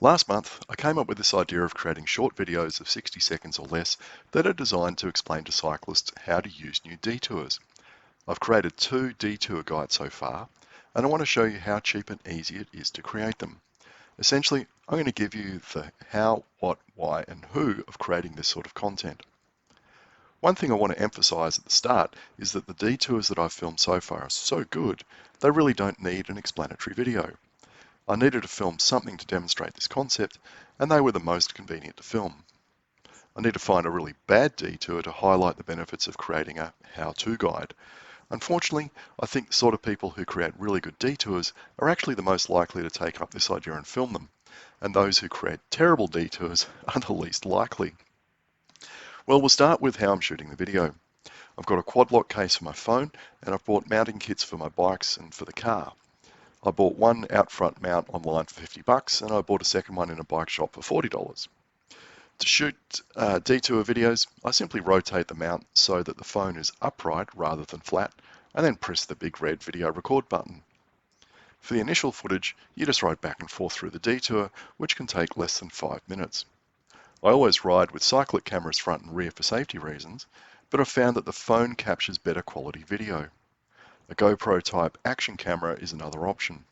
Last month, I came up with this idea of creating short videos of 60 seconds or less that are designed to explain to cyclists how to use new detours. I've created 2 detour guides so far, and I want to show you how cheap and easy it is to create them. Essentially, I'm going to give you the how, what, why, and who of creating this sort of content. One thing I want to emphasize at the start is that the detours that I've filmed so far are so good, they really don't need an explanatory video. I needed to film something to demonstrate this concept, and they were the most convenient to film. I need to find a really bad detour to highlight the benefits of creating a how-to guide. Unfortunately, I think the sort of people who create really good detours are actually the most likely to take up this idea and film them, and those who create terrible detours are the least likely. Well, we'll start with how I'm shooting the video. I've got a quad lock case for my phone, and I've bought mounting kits for my bikes and for the car. I bought one out front mount online for $50, and I bought a second one in a bike shop for $40. To shoot detour videos, I simply rotate the mount so that the phone is upright rather than flat, and then press the big red video record button. For the initial footage, you just ride back and forth through the detour, which can take less than 5 minutes. I always ride with cyclic cameras front and rear for safety reasons, but I've found that the phone captures better quality video. A GoPro type action camera is another option.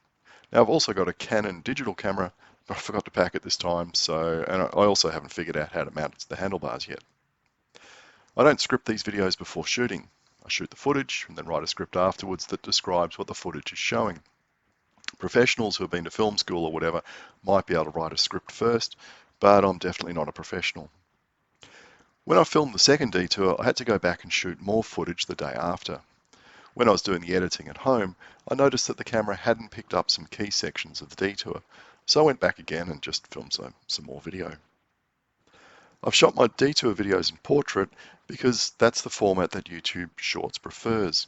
Now I've also got a Canon digital camera, but I forgot to pack it this time, and I also haven't figured out how to mount it to the handlebars yet. I don't script these videos before shooting. I shoot the footage and then write a script afterwards that describes what the footage is showing. Professionals who have been to film school or whatever might be able to write a script first, but I'm definitely not a professional. When I filmed the second detour, I had to go back and shoot more footage the day after. When I was doing the editing at home, I noticed that the camera hadn't picked up some key sections of the detour, so I went back again and just filmed some more video. I've shot my detour videos in portrait because that's the format that YouTube Shorts prefers.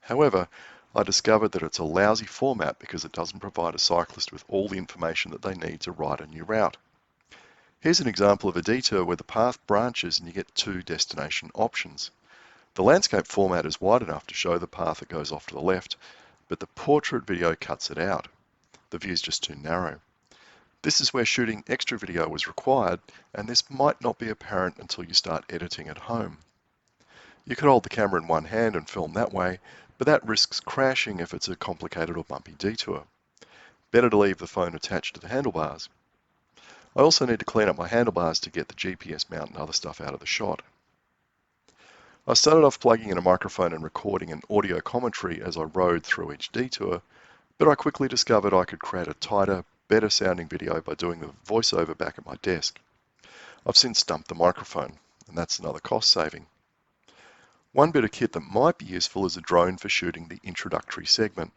However, I discovered that it's a lousy format because it doesn't provide a cyclist with all the information that they need to ride a new route. Here's an example of a detour where the path branches and you get 2 destination options. The landscape format is wide enough to show the path that goes off to the left, but the portrait video cuts it out. The view is just too narrow. This is where shooting extra video was required, and this might not be apparent until you start editing at home. You could hold the camera in one hand and film that way, but that risks crashing if it's a complicated or bumpy detour. Better to leave the phone attached to the handlebars. I also need to clean up my handlebars to get the GPS mount and other stuff out of the shot. I started off plugging in a microphone and recording an audio commentary as I rode through each detour, but I quickly discovered I could create a tighter, better sounding video by doing the voiceover back at my desk. I've since dumped the microphone, and that's another cost saving. One bit of kit that might be useful is a drone for shooting the introductory segment.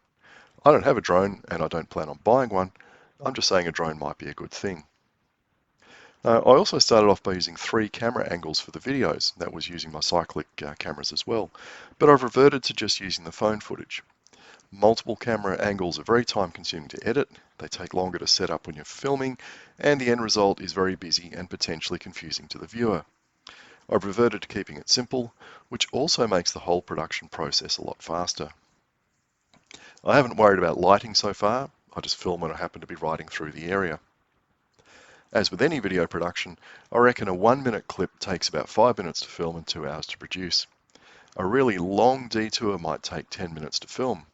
I don't have a drone and I don't plan on buying one. I'm just saying a drone might be a good thing. I also started off by using 3 camera angles for the videos. That was using my cyclic cameras as well, but I've reverted to just using the phone footage. Multiple camera angles are very time consuming to edit, they take longer to set up when you're filming, and the end result is very busy and potentially confusing to the viewer. I've reverted to keeping it simple, which also makes the whole production process a lot faster. I haven't worried about lighting so far, I just film when I happen to be riding through the area. As with any video production, I reckon a 1-minute clip takes about 5 minutes to film and 2 hours to produce. A really long detour might take 10 minutes to film,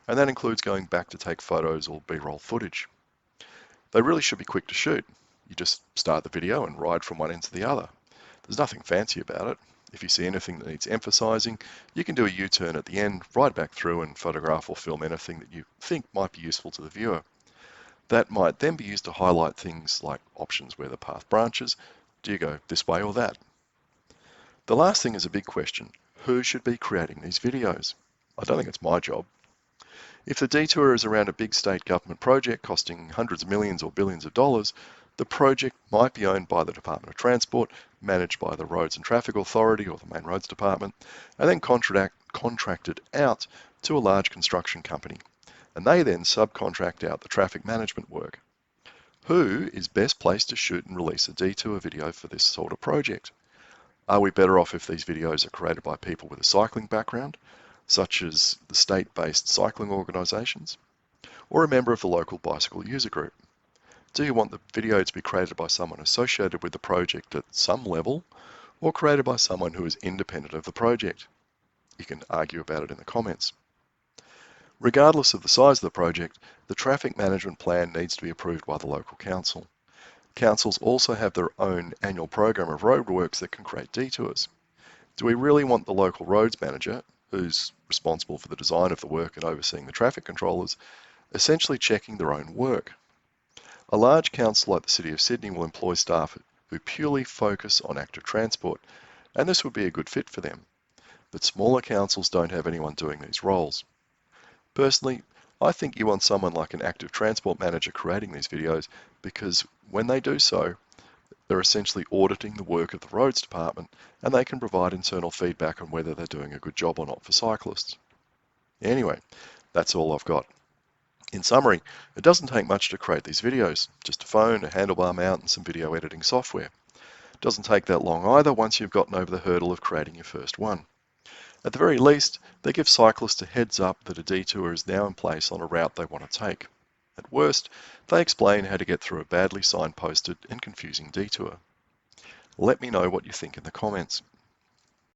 and that includes going back to take photos or B-roll footage. They really should be quick to shoot. You just start the video and ride from one end to the other. There's nothing fancy about it. If you see anything that needs emphasizing, you can do a U-turn at the end, ride back through and photograph or film anything that you think might be useful to the viewer. That might then be used to highlight things like options where the path branches. Do you go this way or that? The last thing is a big question. Who should be creating these videos? I don't think it's my job. If the detour is around a big state government project costing hundreds of millions or billions of dollars, the project might be owned by the Department of Transport, managed by the Roads and Traffic Authority or the Main Roads Department, and then contracted out to a large construction company. And they then subcontract out the traffic management work. Who is best placed to shoot and release a detour video for this sort of project? Are we better off if these videos are created by people with a cycling background, such as the state-based cycling organisations, or a member of the local bicycle user group? Do you want the video to be created by someone associated with the project at some level, or created by someone who is independent of the project? You can argue about it in the comments. Regardless of the size of the project, the traffic management plan needs to be approved by the local council. Councils also have their own annual program of roadworks that can create detours. Do we really want the local roads manager, who's responsible for the design of the work and overseeing the traffic controllers, essentially checking their own work? A large council like the City of Sydney will employ staff who purely focus on active transport, and this would be a good fit for them. But smaller councils don't have anyone doing these roles. Personally, I think you want someone like an active transport manager creating these videos, because when they do so, they're essentially auditing the work of the roads department, and they can provide internal feedback on whether they're doing a good job or not for cyclists. Anyway, that's all I've got. In summary, it doesn't take much to create these videos, just a phone, a handlebar mount, and some video editing software. It doesn't take that long either once you've gotten over the hurdle of creating your first one. At the very least, they give cyclists a heads up that a detour is now in place on a route they want to take. At worst, they explain how to get through a badly signposted and confusing detour. Let me know what you think in the comments.